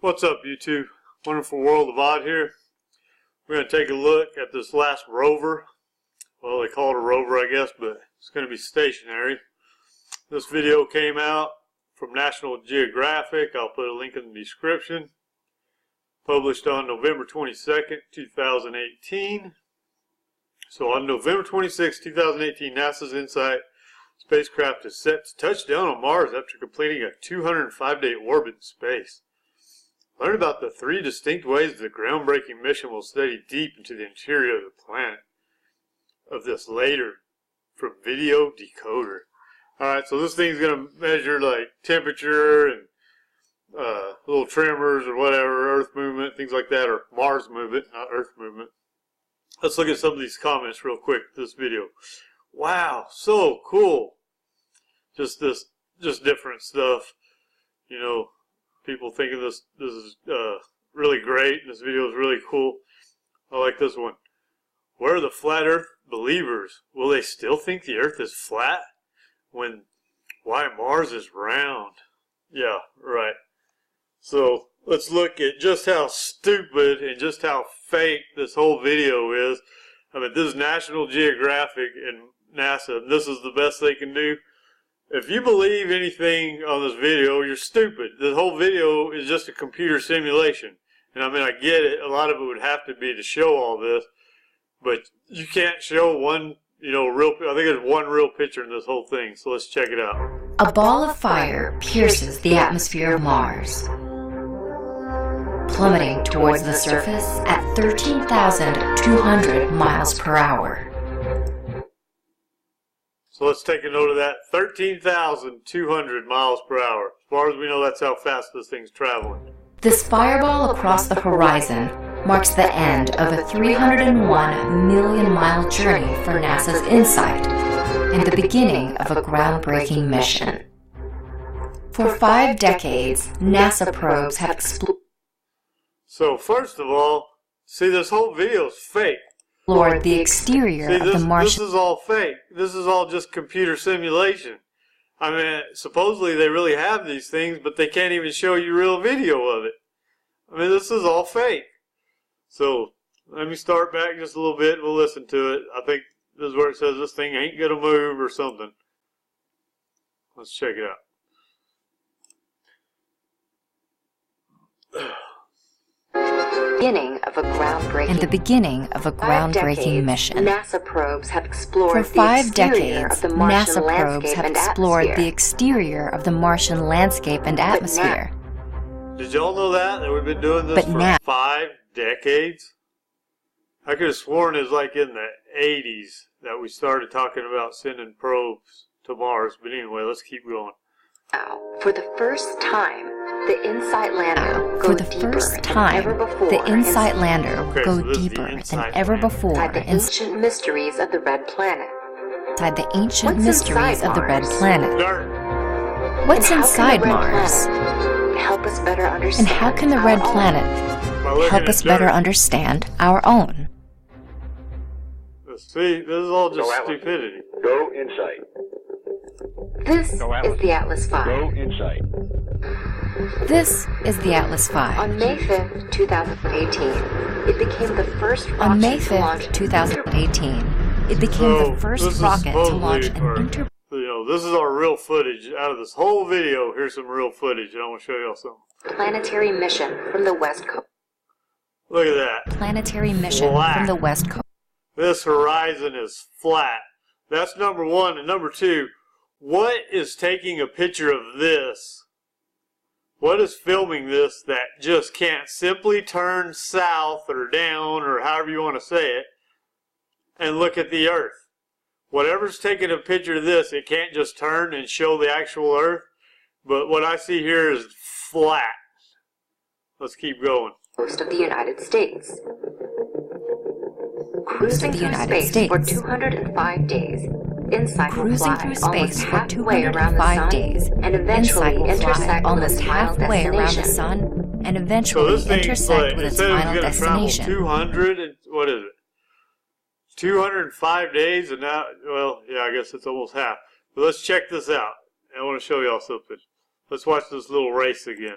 What's up, YouTube? Wonderful World of Odd here. We're going to take a look at this last rover. Well, they call it a rover, I guess, but it's going to be stationary. This video came out from National Geographic. I'll put a link in the description. Published on November 22nd, 2018. So on November 26, 2018, NASA's InSight spacecraft is set to touch down on Mars after completing a 205-day orbit in space. Learn about the 3 distinct ways the groundbreaking mission will study deep into the interior of the planet. Of this later from Video Decoder. Alright, so this thing's going to measure like temperature and little tremors or whatever, Earth movement, things like that, or Mars movement, not Earth movement. Let's look at some of these comments real quick for this video. Wow, so cool. Just different stuff. You know, people thinking this is really great. This video is really cool. I like this one. Where are the flat Earth believers? Will they still think the Earth is flat when why Mars is round? Yeah, right. So let's look at just how stupid and just how fake this whole video is. I mean, this is National Geographic and NASA, and this is the best they can do. If you believe anything on this video, you're stupid. The whole video is just a computer simulation. And I mean, I get it. A lot of it would have to be to show all this. But you can't show one, real, I think there's one real picture in this whole thing. So let's check it out. A ball of fire pierces the atmosphere of Mars, plummeting towards the surface at 13,200 miles per hour. So let's take a note of that. 13,200 miles per hour. As far as we know, that's how fast this thing's traveling. This fireball across the horizon marks the end of a 301 million-mile journey for NASA's InSight and the beginning of a groundbreaking mission. For 5 decades, NASA probes have explored. So first of all, see, this whole video is fake. Explored the exterior of the Martian. This is all fake. This is all just computer simulation. I mean, supposedly they really have these things, but they can't even show you real video of it. I mean, this is all fake. So let me start back just a little bit. We'll listen to it. I think this is where it says this thing ain't gonna move or something. Let's check it out. In the beginning of a groundbreaking mission. NASA probes have explored For 5 decades, NASA probes have explored the exterior of the Martian landscape and atmosphere. Did y'all know that we've been doing this for 5 decades? I could have sworn it was like in the 80s that we started talking about sending probes to Mars. But anyway, let's keep going. For the first time, the InSight lander For the first time, the InSight lander will go deeper than ever before inside the ancient mysteries of the Red Planet. Inside the ancient mysteries of the Red Planet. Dirt. What's inside Mars? Help us better understand. And how can the Red Planet help us better understand our own? See, this is all just stupidity. Go InSight. This is the Atlas V. Go InSight. This is the Atlas V. On May 5th, 2018, it became the first rocket On May to launch 5th, 2018, it became the first rocket to launch an this is our real footage out of this whole video. Here's some real footage, and I want to show y'all something. Planetary mission from the West Coast. Look at that. Planetary mission from the West Coast. This horizon is flat. That's number one. And number two, what is taking a picture of this? What is filming this that just can't simply turn south or down or however you want to say it and look at the Earth? Whatever's taking a picture of this, it can't just turn and show the actual Earth. But what I see here is flat. Let's keep going. Coast of the United States. Cruising through space for 205 days. InSight will fly almost halfway around the sun and eventually intersect almost halfway around the sun and eventually intersect with its final destination. 200 and what is it? 205 days, and now, well, yeah, I guess it's almost half. But let's check this out. I want to show y'all something. Let's watch this little race again.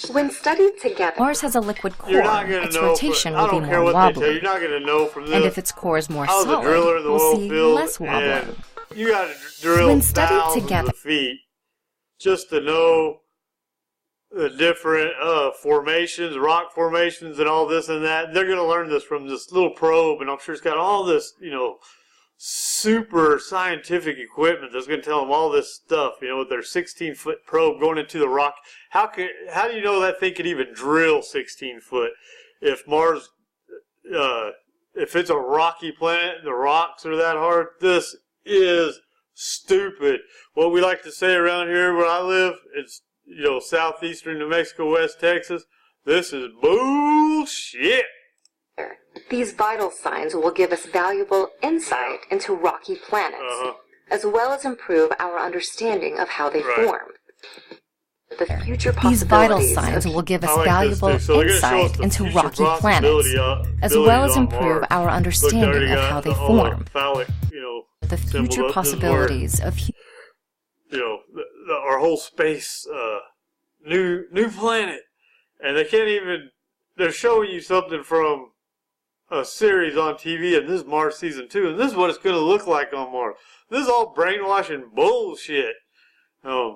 When studied together, Mars has a liquid core. You're not going Its to know. rotation I will don't be care more what they tell you. wobbly. You're not going to know from this. And if its core is more I was a driller in solid, the we'll oil see field, less wobbling. and you got to drill When studied thousands together, of feet just to know the different formations, rock formations, and all this and that. They're going to learn this from this little probe, and I'm sure it's got all this, super scientific equipment that's going to tell them all this stuff, with their 16-foot probe going into the rock. How do you know that thing could even drill 16 foot? If Mars, if it's a rocky planet, the rocks are that hard, this is stupid. What we like to say around here where I live, it's, southeastern New Mexico, West Texas, this is bullshit. these vital signs will give us valuable insight into rocky planets, as well as improve our understanding of how they form. The future These vital possibilities signs of will give us valuable insight into rocky planets, as well as improve our understanding of how they form. The future possibilities of our whole space, new planet, and they can't even. They're showing you something from a series on TV, and this is Mars season 2, and this is what it's going to look like on Mars. This is all brainwashing bullshit. I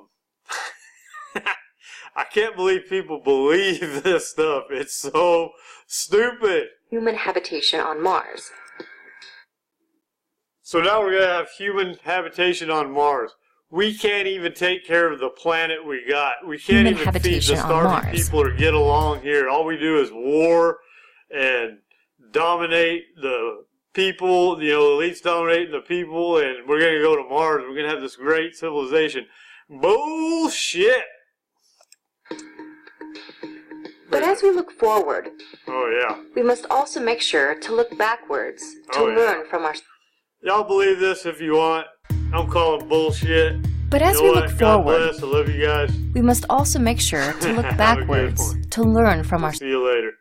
can't believe people believe this stuff. It's so stupid. Human habitation on Mars. So now we're going to have human habitation on Mars. We can't even take care of the planet we got. We can't even feed the starving people or get along here. All we do is war and dominate the people, the elites dominating the people, and we're going to go to Mars. We're going to have this great civilization. Bullshit! But as we look forward, we must also make sure to look backwards to learn from our... Y'all believe this if you want. I'm calling bullshit. But as we look God forward, bless. I love you guys. we must also make sure to look backwards to learn from our... See you later.